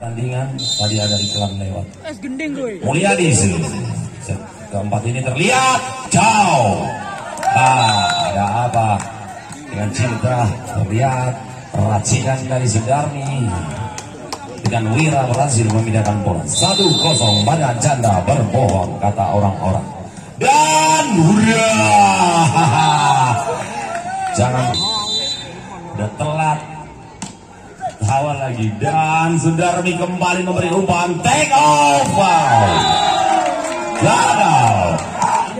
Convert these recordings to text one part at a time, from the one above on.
Tandingan tadi ada iklan lewat. Mulyadi keempat ini terlihat jauh. Ada apa dengan cinta terlihat racikan dari Sudarmi dengan Wira berhasil memindahkan bola 1-0 pada janda berbohong kata orang-orang. Dan jangan udah telat awal lagi, dan Sudarmi kembali memberi umpan take off. Gagal,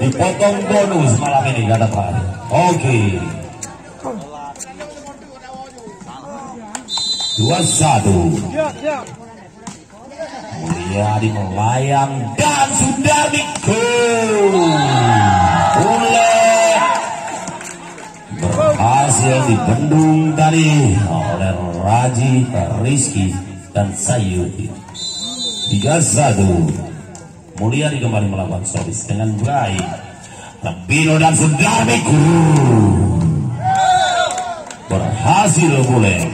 dipotong bonus malam ini, gak dapat. Oke, 2-1. Mulyadi melayang dan Sudarmi berhasil dibendung tadi oleh Raji, Rizky, dan Sayudi. 3-1. Mulyadi kembali melakukan servis dengan baik. Pino dan Sudarmi berhasil boleh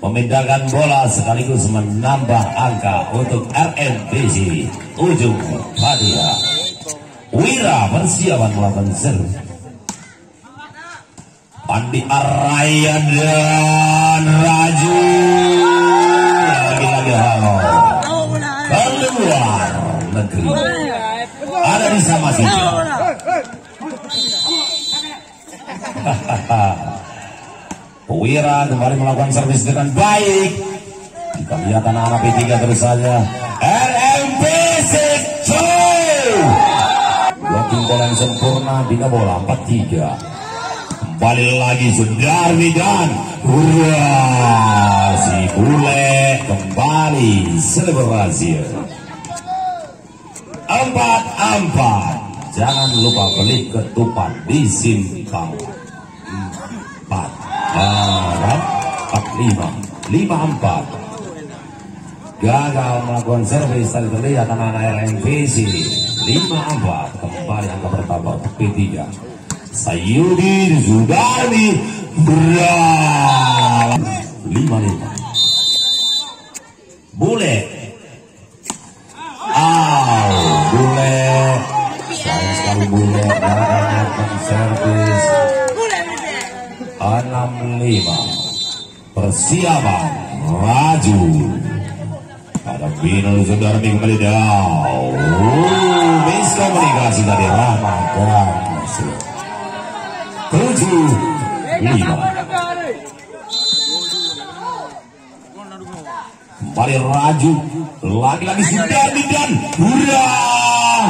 memindahkan bola sekaligus menambah angka untuk RMPC Ujung Padilla. Wira bersiapan melakukan servis. Pandi Araya dan Raju lagi-lagi keluar negeri, ada di sama saja. Wira kembali melakukan servis dengan baik. Kita lihat anak-anak P3 terus saja. RMPC blocking bola yang sempurna, bina bola 4-3. Kembali lagi Sudarmi dan si bule kembali selebrasi 4-4. Jangan lupa beli ketupat di Simpang 5-4. Gagal melakukan servis tadi terlihat anak-anak RMPC. 5-4. Kembali angka bertambah P3. Sayudi Sudarmi berang 5-5. Bule bule sayang sekali bule melakukan servis 6-5. Persiapan Raju, ada Pino Sudarmi kembali down. Miskomunikasi dari Rahmat dan 7-5. Kembali Raju, lagi-lagi Sudarmi dan keluar.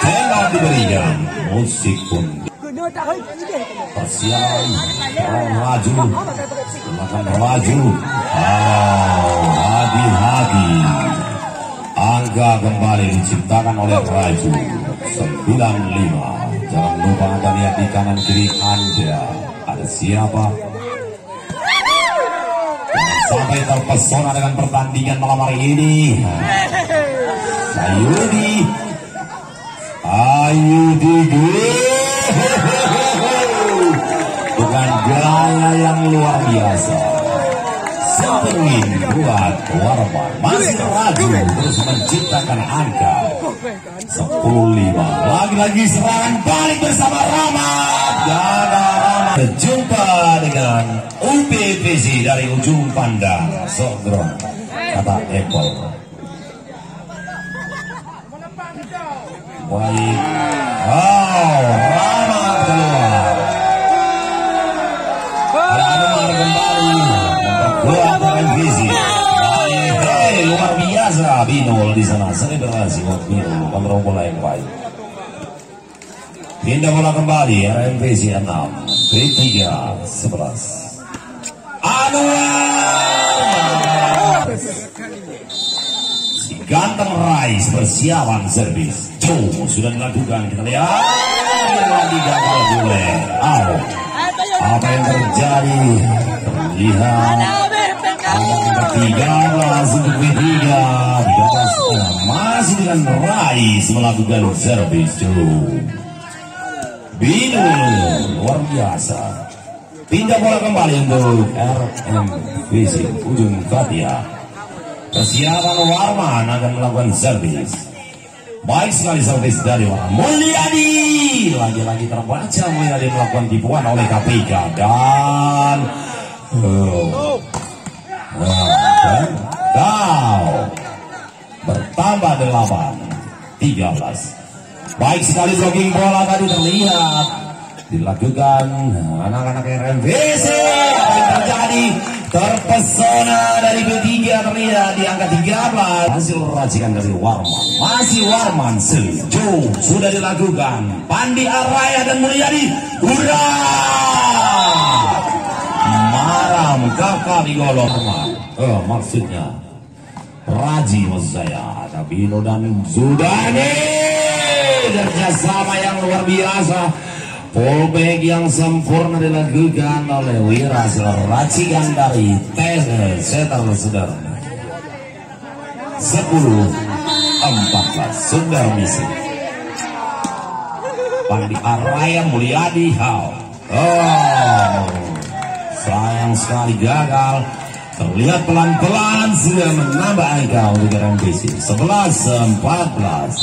Tembak diberikan, musik pun persiapan Raju, silakan Raju. Hati-hati. Angka kembali diciptakan oleh Raju 9-5. Jangan lupa Anda lihat di kanan kiri Anda ada siapa. Jangan sampai terpesona dengan pertandingan malam hari ini. Sayudi dengan gaya yang luar biasa. Sepengin buat Warman. Masih Raju terus menciptakan angka 10-5. Lagi-lagi serangan balik bersama Rahmat. Berjumpa dengan UPPC dari ujung pandang Sogron kata Apple. Baik. Rahmat keluar. Rahmat kembali memperkuat dengan visi. Luar biasa Binol di sana. Selebrasi waktu kontrol bola yang baik. Pindah bola kembali RMPC 6 P3 11. Anwar si ganteng Rais bersiapan servis. Sudah dilakukan, kita lihat lagi gagal bule. Apa yang terjadi? Terlihat ketiga untuk P3 masih dengan Rais melakukan servis. Binul luar biasa. Pindah bola kembali untuk RMVC ujung Katia. Persiapan Warman akan melakukan servis. Baik sekali servis dari Warman. Mulyadi lagi-lagi terbaca Mulyadi melakukan tipuan oleh KPK dan bertambah 8-13. Baik sekali jogging bola tadi terlihat dilakukan anak-anak RMVC. Apa yang terjadi? Terpesona dari B3 terlihat di angka 13. Hasil racikan dari Warman. Masih Warman Sejo sudah dilakukan. Pandi Araya dan Mulyadi. Hurra! Maram kakak di golong. Maksudnya Raji maksud saya. Ada Bino dan Zudani. Kerjasama yang luar biasa. Polback yang sempurna dilakukan oleh Wira racikan dari Setar Sudar 10-14 Sudar misi Pandi Araya Mulyadi sayang sekali gagal. Terlihat pelan-pelan sudah menambah angka untuk RMVC 11-14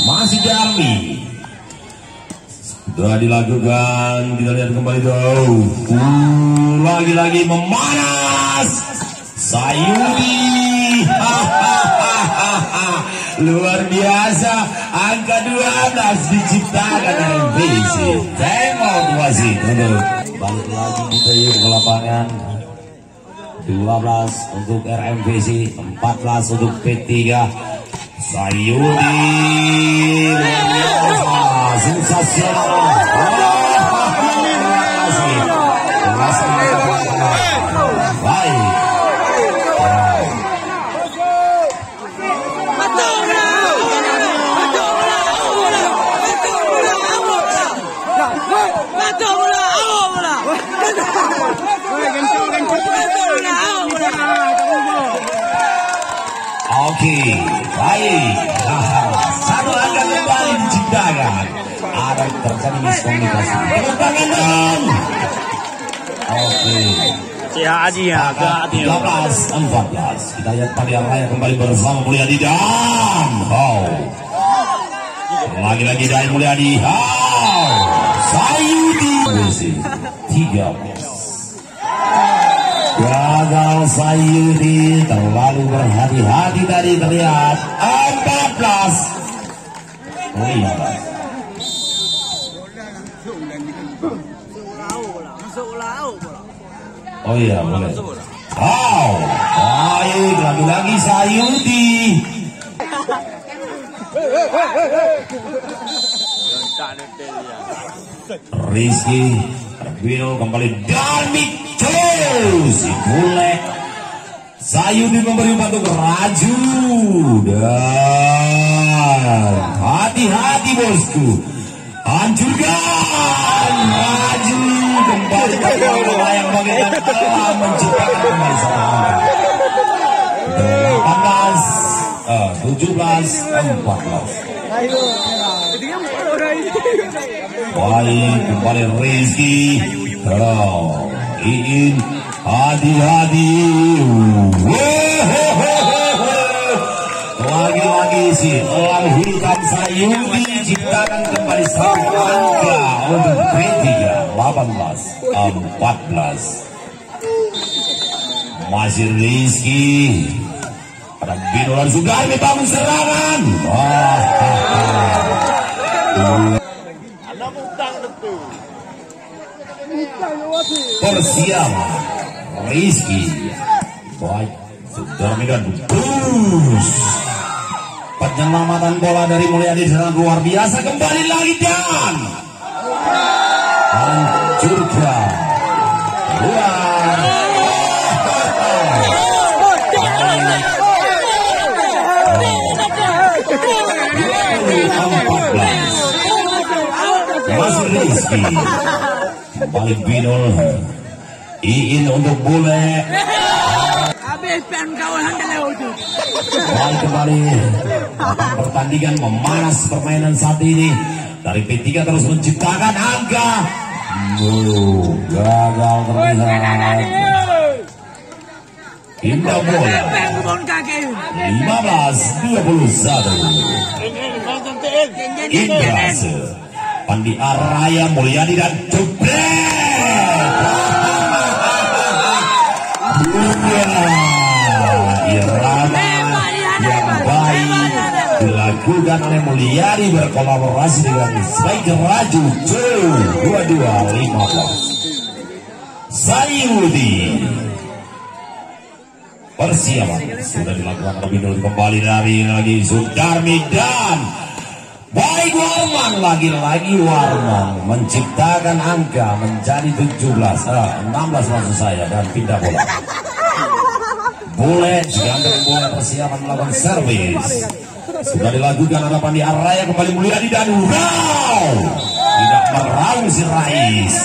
masih Darmi. Sudah dilakukan, kita lihat kembali dong. Lagi-lagi memanas Sayudi. Luar biasa, angka 12 diciptakan RMVC. Tengok wasit untuk balik lagi kita yuk ke lapangan. 12 untuk RMVC, 14 untuk P3. Sayudi sensasional. Baik. Oke, baik. Satu angka kembali diciptakan. Ada terjadi miskomunikasi. Tepuk dong. Oke. Ya, 13-14. Kita lihat Pandi Araya kembali bersama Mulyadi dan lagi-lagi dari Mulyadi. Sayudi 13. Gagal Sayudi terlalu berhati-hati tadi terlihat 14-15. Oh iya boleh. Baik lagi-lagi Sayudi. Rizky Arbino kembali Darmik terus mulai Sayudi memberi umpan untuk Raju dan hati-hati bosku, hancurkan Raju kembali ke yang bagian telah menciptakan kembali satu angka 17-14. Baik kembali Rizky Iin hati-hati. Lagi-lagi si elang hitam Sayudi ciptakan kembali satu angka untuk P3 18-14. Masih Rizky. Ada Bino dan Sugarmi bangun serangan. Persiapan Rizky. Baik Sugarmi dan Bus. Penyelamatan bola dari Mulyadi sangat luar biasa. Kembali lagi dan hancurkan masih Rizky. Balik Binul. Iin untuk Bule. Balik kembali. Pertandingan memanas permainan saat ini. dari P3 terus menciptakan angka. Gagal terlihat. Indah bola 15-21. Indra Pandi Araya Mulyadi dan irama yang baik dilakukan oleh Mulyadi berkolaborasi dengan striker Raju 22-15. Sayudi persiapan sudah dilakukan lebih dulu, kembali dari lagi Sudarmi dan baik Warman, lagi-lagi Warman menciptakan angka menjadi 16 maksud saya, dan pindah bola. Boleh diambil bola, persiapan melakukan servis sudah dilakukan ada Pandi Araya, kembali Mulyadi dan tidak meraung si Rais.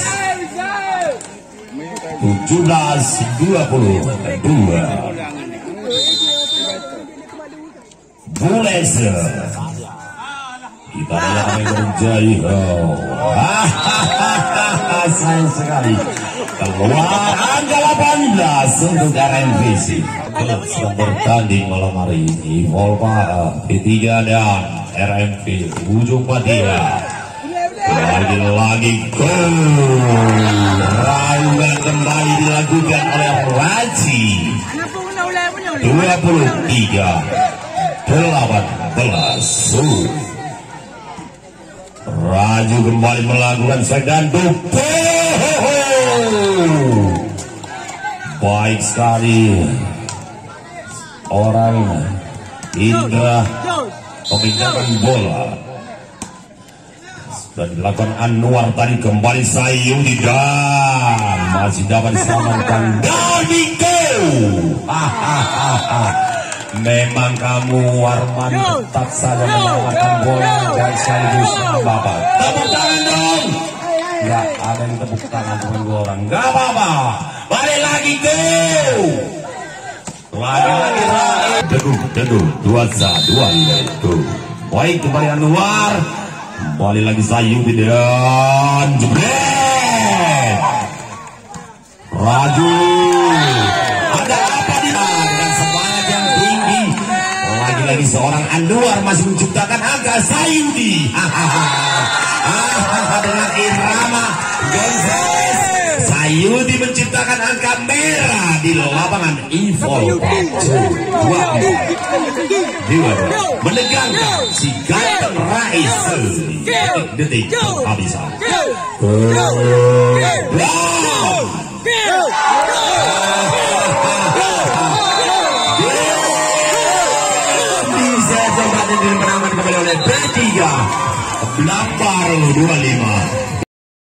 17-22. Bules kita lihat yang terjadi. Sayang sekali keluar angka 18 untuk RMVC. Klub sedang bertanding malam hari ini, Volpa P3 dan RMV Ujung Patia. Lagi-lagi gol rauan kembali dilakukan oleh Raji. 23-18. Raju kembali melakukan dan baik sekali orang Indra memindahkan bola. Dan dilakukan Anwar tadi, kembali Sayudi dan masih dapat diselamatkan Damiko. Memang kamu Warman tetap saja menyelamatkan bola dan sekaligus Bapak. Tepuk tangan dong. Gak ada yang tepuk tangan cuma 2 orang. Gak apa-apa. Balik lagi go. Lagi-lagi Dedu 2-2. Baik, kembali Anwar. Kembali lagi Sayudi dan jebret. Raju. Ada apa dengan semangat yang tinggi? Lagi-lagi seorang Anwar masih menciptakan angka. Sayudi dengan irama Gonzales. Sayudi menciptakan angka merah di lapangan Info 2 menegangkan si ganteng Rais. Detik habisan. Bisa coba dimenangkan kembali oleh P3. Lampar 25.